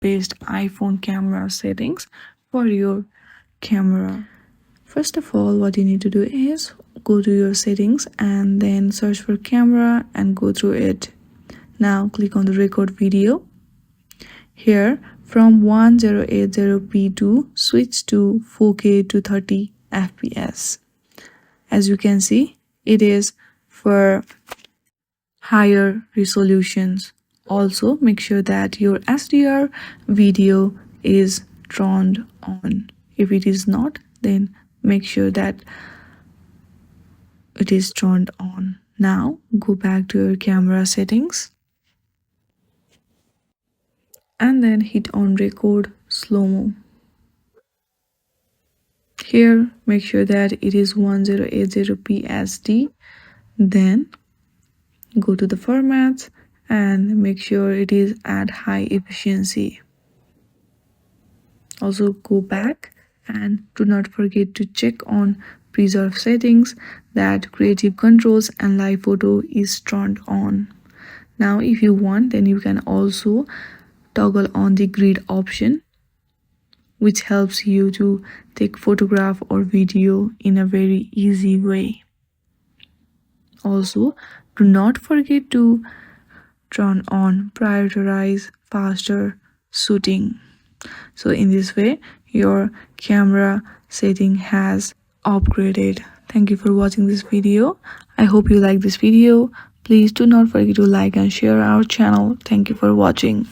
based iPhone camera settings for your camera. First of all, what you need to do is go to your settings and then search for camera and go through it. Now click on the record video. Here from 1080p to switch to 4K to 30 fps. As you can see, it is for higher resolutions. Also, make sure that your SDR video is turned on. If it is not, then make sure that it is turned on. Now go back to your camera settings and then hit on record slow-mo. Here make sure that it is 1080p SD. Then go to the formats and make sure it is at high efficiency. Also go back and do not forget to check on preserve settings that creative controls and live photo is turned on. Now if you want, then you can also toggle on the grid option, which helps you to take photograph or video in a very easy way. Also, do not forget to turn on prioritize faster shooting. So in this way, your camera setting has upgraded. Thank you for watching this video. I hope you like this video. Please do not forget to like and share our channel. Thank you for watching.